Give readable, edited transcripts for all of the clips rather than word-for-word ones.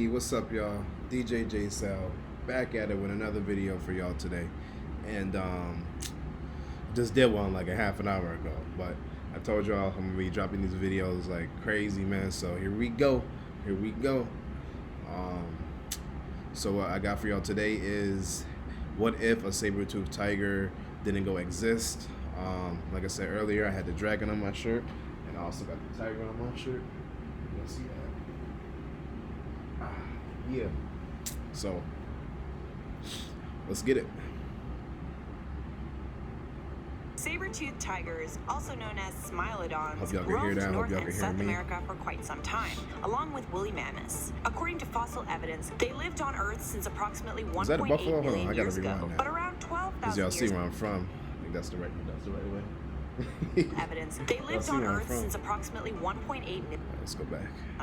Hey, what's up, y'all? DJ Jsal back at it with another video for y'all today, and just did one like a half an hour ago. But I told y'all I'm gonna be dropping these videos like crazy, man. So here we go. Um, so what I got for y'all today is, what if a saber-toothed tiger didn't go exist? Like I said earlier, I had the dragon on my shirt, and I also got the tiger on my shirt. You can see that. Yeah. So let's get it. Saber-toothed tigers, also known as smilodons, Hope y'all can hear roamed that. Hope North y'all and can hear South me. America for quite some time, along with woolly mammoths. According to fossil evidence, they lived on Earth since approximately Is that a 1.8 buffalo? Hold on, million I gotta years ago. rewind that. But around As 12,000 y'all see years where I'm from. I think that's the right way. evidence, they lived see on where I'm Earth from. since approximately 1.8 million Let's go back.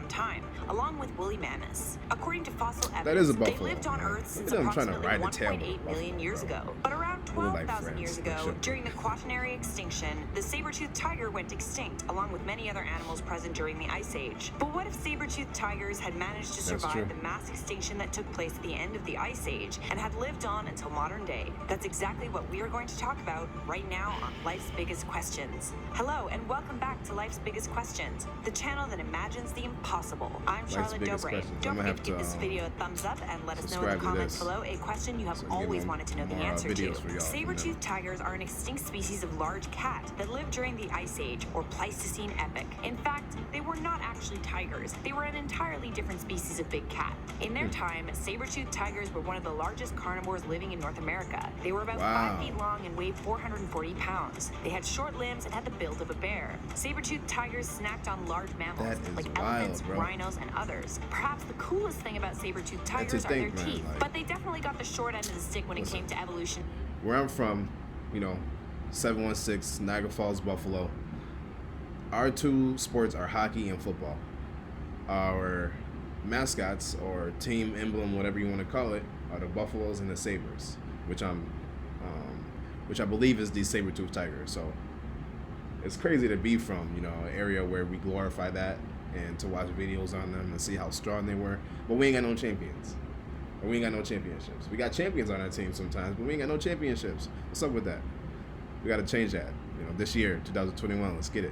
time, along with woolly mammoths. According to fossil evidence, That is a they buffalo, lived on man. Earth Look since at them trying to approximately ride the tail of a 1.8 million buffalo, years bro. ago. But around They look like 12,000 friends, years but ago, shit. during the Quaternary extinction, the saber-toothed tiger went extinct, along with many other animals present during the Ice Age. But what if saber-toothed tigers had managed to That's survive true. the mass extinction that took place at the end of the Ice Age and had lived on until modern day? That's exactly what we are going to talk about right now on Life's Biggest Questions. Hello, and welcome back to Life's Biggest Questions, the channel that imagines the impossible. I'm Life's Charlotte Biggest Dobre. Questions. Don't I'm gonna forget to have give this to, video a thumbs up and let us know in subscribe the to comments this. below a question you have So we can get always wanted to know the more, answer to. videos for y'all from Saber-toothed tigers are an extinct species of large cat that lived during the Ice Age or Pleistocene epoch. In fact, they were not actually tigers. They were an entirely different species of big cat. In their time, saber-toothed tigers were one of the largest carnivores living in North America. They were about Wow. 5 feet long and weighed 440 pounds. They had short limbs and had the build of a bear. Saber-toothed tigers snacked on large mammals That is like wild, elephants, bro. rhinos, and others. Perhaps the coolest thing about saber-toothed That's tigers a are their thing, man, teeth, like- but they definitely got the short end of the stick when it Listen. came to evolution. Where I'm from, 716 Niagara Falls, Buffalo. Our two sports are hockey and football. Our mascots, or team emblem, whatever you want to call it, are the Buffaloes and the Sabres, which I believe is the saber-toothed tiger. So it's crazy to be from, an area where we glorify that and to watch videos on them and see how strong they were. But we ain't got no champions. Or we ain't got no championships. We got champions on our team sometimes, but we ain't got no championships. What's up with that? We got to change that. This year, 2021, let's get it.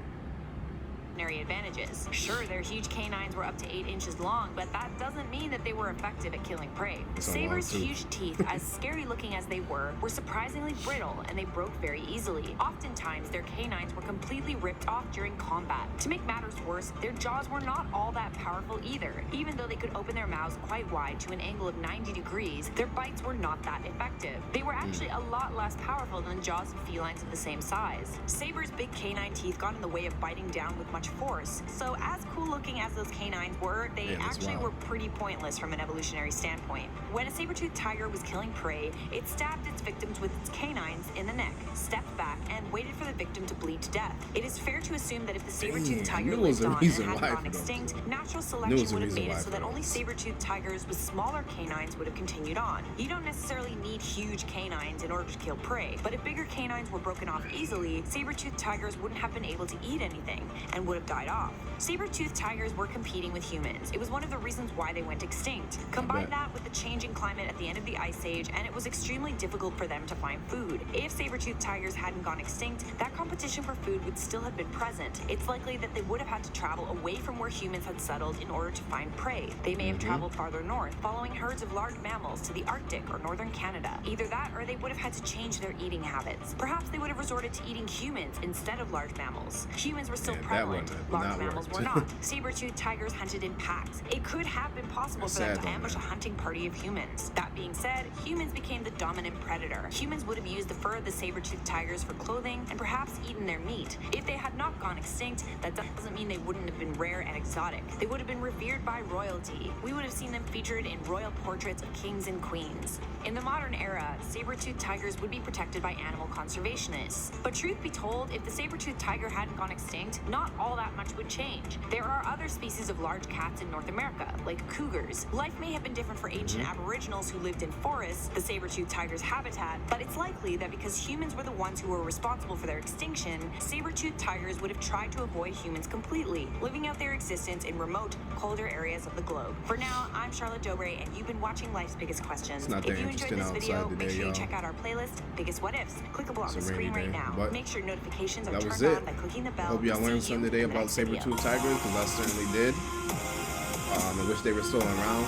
Advantages. Sure, their huge canines were up to 8 inches long, but that doesn't mean that they were effective at killing prey. It's a Sabres' long tooth. huge teeth, as scary looking as they were surprisingly brittle, and they broke very easily. Oftentimes, their canines were completely ripped off during combat. To make matters worse, their jaws were not all that powerful either. Even though they could open their mouths quite wide to an angle of 90 degrees, their bites were not that effective. They were actually a lot less powerful than the jaws of felines of the same size. Sabres' big canine teeth got in the way of biting down with much force. So as cool looking as those canines were, they Man, that's actually wild. were pretty pointless from an evolutionary standpoint. When a saber-toothed tiger was killing prey, it stabbed its victims with its canines in the neck, stepped back, and waited for the victim to bleed to death. It is fair to assume that if the saber-toothed Damn, tiger knew it was lived a on and reason hadn't why gone for those. extinct, natural Knew it selection was a would have reason made why it so for that only those. saber-toothed tigers with smaller canines would have continued on. You don't necessarily need huge canines in order to kill prey, but if bigger canines were broken off easily, saber-toothed tigers wouldn't have been able to eat anything and would have died off. Saber-toothed tigers were competing with humans. It was one of the reasons why they went extinct. Combine bet. that with the changing climate at the end of the Ice Age, and it was extremely difficult for them to find food. If saber-toothed tigers hadn't gone extinct, that competition for food would still have been present. It's likely that they would have had to travel away from where humans had settled in order to find prey. They may have traveled farther north, following herds of large mammals to the Arctic or northern Canada. Either that, or they would have had to change their eating habits. Perhaps they would have resorted to eating humans instead of large mammals. Humans were still Yeah, that prevalent. wouldn't have Large not mammals worked. were not. Saber-toothed tigers hunted in packs. It could have been possible That's for them sad, to though, ambush a man. hunting party of humans. That being said, humans became the dominant predator. Humans would have used the fur of the saber-toothed tigers for clothing and perhaps eaten their meat. If they had not gone extinct, that doesn't mean they wouldn't have been rare and exotic. They would have been revered by royalty. We would have seen them featured in royal portraits of kings and queens. In the modern era, saber-toothed tigers would be protected by animal conservationists. But truth be told, if the saber-toothed tiger hadn't gone extinct, not all all that much would change. There are other species of large cats in North America, like cougars. Life may have been different for ancient aboriginals who lived in forests, the saber-toothed tiger's habitat, but it's likely that because humans were the ones who were responsible for their extinction, saber-toothed tigers would have tried to avoid humans completely, living out their existence in remote, colder areas of the globe. For now, I'm Charlotte Dobre, and you've been watching Life's Biggest Questions. If you enjoyed this video, make sure you check out our playlist, Biggest What Ifs, clickable on the screen right now. Make sure notifications are turned on by clicking the bell. I hope y'all learned something today about saber-toothed tigers, because I certainly did. I wish they were still around.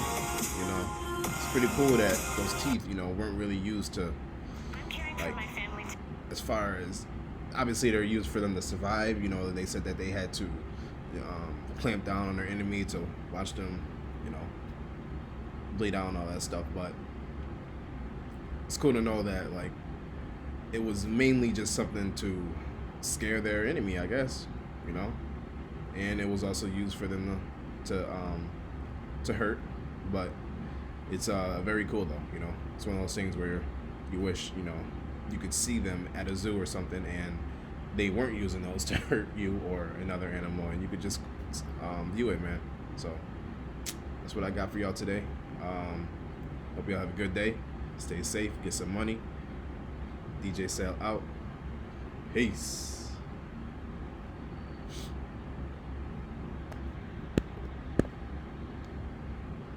You know, it's pretty cool that those teeth, you know, weren't really used to, like, as far as, obviously they're used for them to survive. You know, they said that they had to clamp down on their enemy to watch them, you know, bleed out and all that stuff. But it's cool to know that, like, it was mainly just something to scare their enemy, I guess, you know, and it was also used for them to hurt. But it's very cool though, you know. It's one of those things where you wish, you know, you could see them at a zoo or something and they weren't using those to hurt you or another animal, and you could just view it, man. So that's what I got for y'all today. Hope y'all have a good day. Stay safe, get some money. DJ Jsal out. Peace.